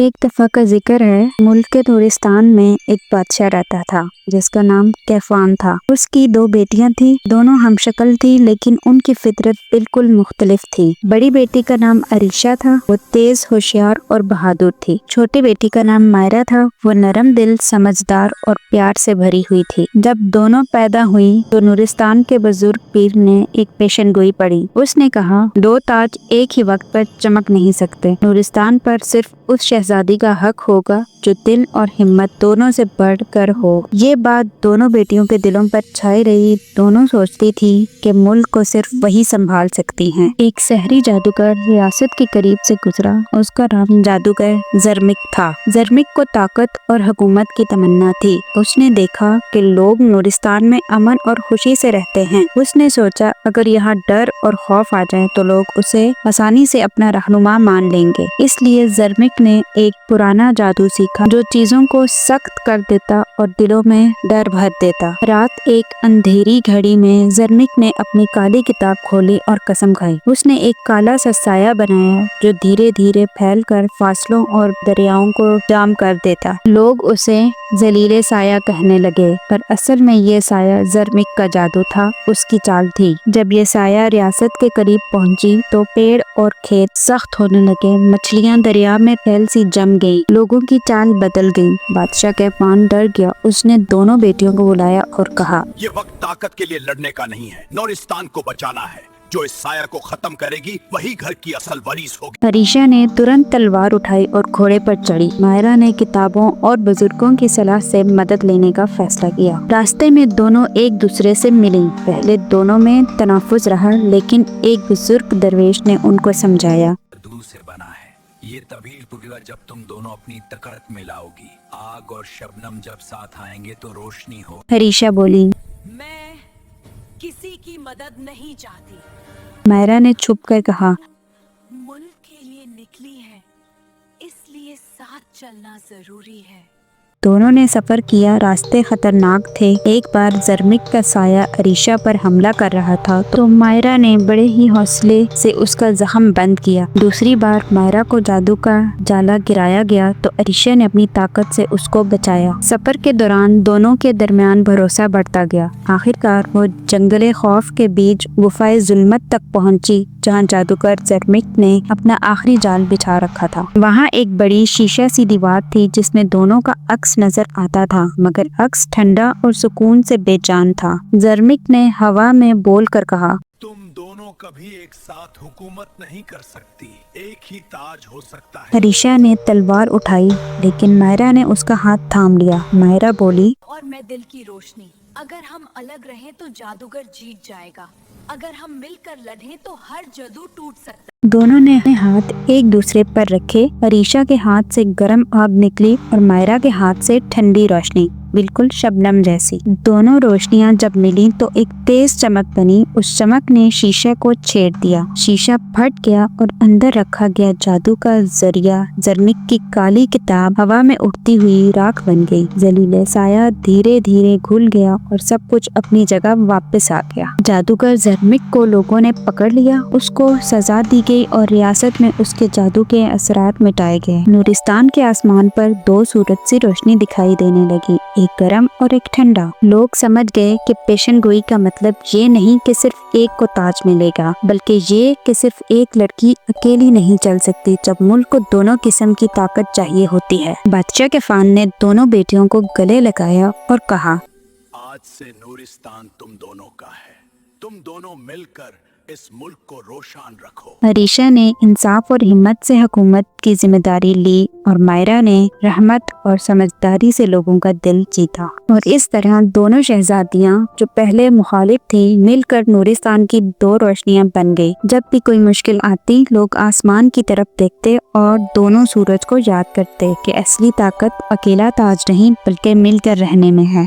ایک دفعہ کا ذکر ہے، ملک کے نورستان میں ایک بادشاہ رہتا تھا جس کا نام کیفان تھا۔ اس کی 2 بیٹیاں تھیں، دونوں ہم شکل تھی لیکن ان کی فطرت بالکل مختلف تھی۔ بڑی بیٹی کا نام عریشہ تھا، وہ تیز، ہوشیار اور بہادر تھی۔ چھوٹی بیٹی کا نام مائرا تھا، وہ نرم دل، سمجھدار اور پیار سے بھری ہوئی تھی۔ جب دونوں پیدا ہوئی تو نورستان کے بزرگ پیر نے ایک پیشن گوئی پڑھی۔ اس نے کہا، 2 تاج ایک ہی وقت پر چمک نہیں سکتے۔ نورستان پر صرف اس شہزادی کا حق ہوگا جو دل اور ہمت دونوں سے بڑھ کر ہو۔ یہ بات دونوں بیٹیوں کے دلوں پر چھائی رہی۔ دونوں سوچتی تھی کہ ملک کو صرف وہی سنبھال سکتی ہیں۔ ایک سحری جادوگر ریاست کے قریب سے گزرا، اس کا نام جادوگر زرمک تھا۔ زرمک کو طاقت اور حکومت کی تمنا تھی۔ اس نے دیکھا کہ لوگ نورستان میں امن اور خوشی سے رہتے ہیں۔ اس نے سوچا، اگر یہاں ڈر اور خوف آ جائے تو لوگ اسے آسانی سے اپنا رہنما مان لیں گے۔ اس لیے زرمک نے ایک پرانا جادو سیکھا جو چیزوں کو سخت کر دیتا اور دلوں میں ڈر بھر دیتا۔ رات ایک اندھیری گھڑی میں زرمک نے اپنی کالی کتاب کھولی اور قسم کھائی۔ اس نے ایک کالا سا سایہ بنایا جو دھیرے دھیرے پھیل کر فاصلوں اور دریاؤں کو جام کر دیتا۔ لوگ اسے ذلیل سایہ کہنے لگے، پر اصل میں یہ سایہ زرمک کا جادو تھا، اس کی چال تھی۔ جب یہ سایہ ریاست کے قریب پہنچی تو پیڑ اور کھیت سخت ہونے لگے، مچھلیاں دریا میں تیل سی جم گئی، لوگوں کی چال بدل گئی۔ بادشاہ کیفان ڈر گیا۔ اس نے دونوں بیٹیوں کو بلایا اور کہا، یہ وقت طاقت کے لیے لڑنے کا نہیں ہے، نورستان کو بچانا ہے۔ جو اس سایہ کو ختم کرے گی وہی گھر کی اصل وارث ہوگی۔ عریشہ نے ترنت تلوار اٹھائی اور گھوڑے پر چڑھی۔ مائرا نے کتابوں اور بزرگوں کی صلاح سے مدد لینے کا فیصلہ کیا۔ راستے میں دونوں ایک دوسرے سے ملیں۔ پہلے دونوں میں تنافس رہا، لیکن ایک بزرگ درویش نے ان کو سمجھایا، دودھ سے بنا ہے، یہ تبھی ٹوٹے گا جب تم دونوں اپنی طاقت ملاؤ گی۔ آگ اور شبنم جب ساتھ آئیں گے تو روشنی ہو۔ عریشہ بولی، میں کسی کی مدد نہیں چاہتی، مائرا نے چھپ کر کہا، ملک کے لیے نکلی ہے، اس لیے ساتھ چلنا ضروری ہے۔ دونوں نے سفر کیا۔ راستے خطرناک تھے۔ ایک بار زرمک کا سایہ عریشہ پر حملہ کر رہا تھا تو مائرا نے بڑے ہی حوصلے سے اس کا زخم بند کیا۔ دوسری بار مائرا کو جادو کا جالا گرایا گیا تو عریشہ نے اپنی طاقت سے اس کو بچایا۔ سفر کے دوران دونوں کے درمیان بھروسہ بڑھتا گیا۔ آخرکار وہ جنگل خوف کے بیچ غفائے ظلمت تک پہنچی جہاں جادوگر زرمک نے اپنا آخری جال بچھا رکھا تھا۔ وہاں ایک بڑی شیشہ سی دیوار تھی جس میں دونوں کا عکس نظر آتا تھا، مگر عکس ٹھنڈا اور سکون سے بے جان تھا۔ زرمک نے ہوا میں بول کر کہا، تم دونوں کبھی ایک ساتھ حکومت نہیں کر سکتی، ایک ہی تاج ہو سکتا ہے۔ عریشہ نے تلوار اٹھائی لیکن مائرا نے اس کا ہاتھ تھام لیا۔ مائرا بولی، اور میں دل کی روشنی، اگر ہم الگ رہیں تو جادوگر جیت جائے گا، اگر ہم مل کر لڑیں تو ہر جادو ٹوٹ سکتا ہے۔ دونوں نے اپنے ہاتھ ایک دوسرے پر رکھے۔ عریشہ کے ہاتھ سے گرم آگ نکلی اور مائرا کے ہاتھ سے ٹھنڈی روشنی، بالکل شبنم جیسی۔ دونوں روشنیاں جب ملی تو ایک تیز چمک بنی۔ اس چمک نے شیشہ کو چھیڑ دیا، شیشہ پھٹ گیا اور اندر رکھا گیا جادو کا ذریعہ زرمک کی کالی کتاب ہوا میں اڑتی ہوئی راکھ بن گئی۔ ذلیل سایہ دھیرے دھیرے گھل گیا اور سب کچھ اپنی جگہ واپس آ گیا۔ جادوگر زرمک کو لوگوں نے پکڑ لیا، اس کو سزا دی گئی اور ریاست میں اس کے جادو کے اثرات مٹائے گئے۔ نورستان کے آسمان پر 2 سورج سی روشنی دکھائی دینے لگی، ایک گرم اور ایک ٹھنڈا۔ لوگ سمجھ گئے کہ پیشن گوئی کا مطلب یہ نہیں کہ صرف ایک کو تاج ملے گا، بلکہ یہ کہ صرف ایک لڑکی اکیلی نہیں چل سکتی جب ملک کو دونوں قسم کی طاقت چاہیے ہوتی ہے۔ بادشاہ کیفان نے دونوں بیٹیوں کو گلے لگایا اور کہا، آج سے نورستان تم دونوں کا ہے، تم دونوں مل کر اس ملک کو روشن رکھو۔ عریشہ نے انصاف اور ہمت سے حکومت کی ذمہ داری لی اور مائرا نے رحمت اور سمجھداری سے لوگوں کا دل جیتا، اور اس طرح دونوں شہزادیاں جو پہلے مخالف تھیں مل کر نورستان کی 2 روشنیاں بن گئی۔ جب بھی کوئی مشکل آتی لوگ آسمان کی طرف دیکھتے اور دونوں سورج کو یاد کرتے کہ اصلی طاقت اکیلا تاج نہیں بلکہ مل کر رہنے میں ہے۔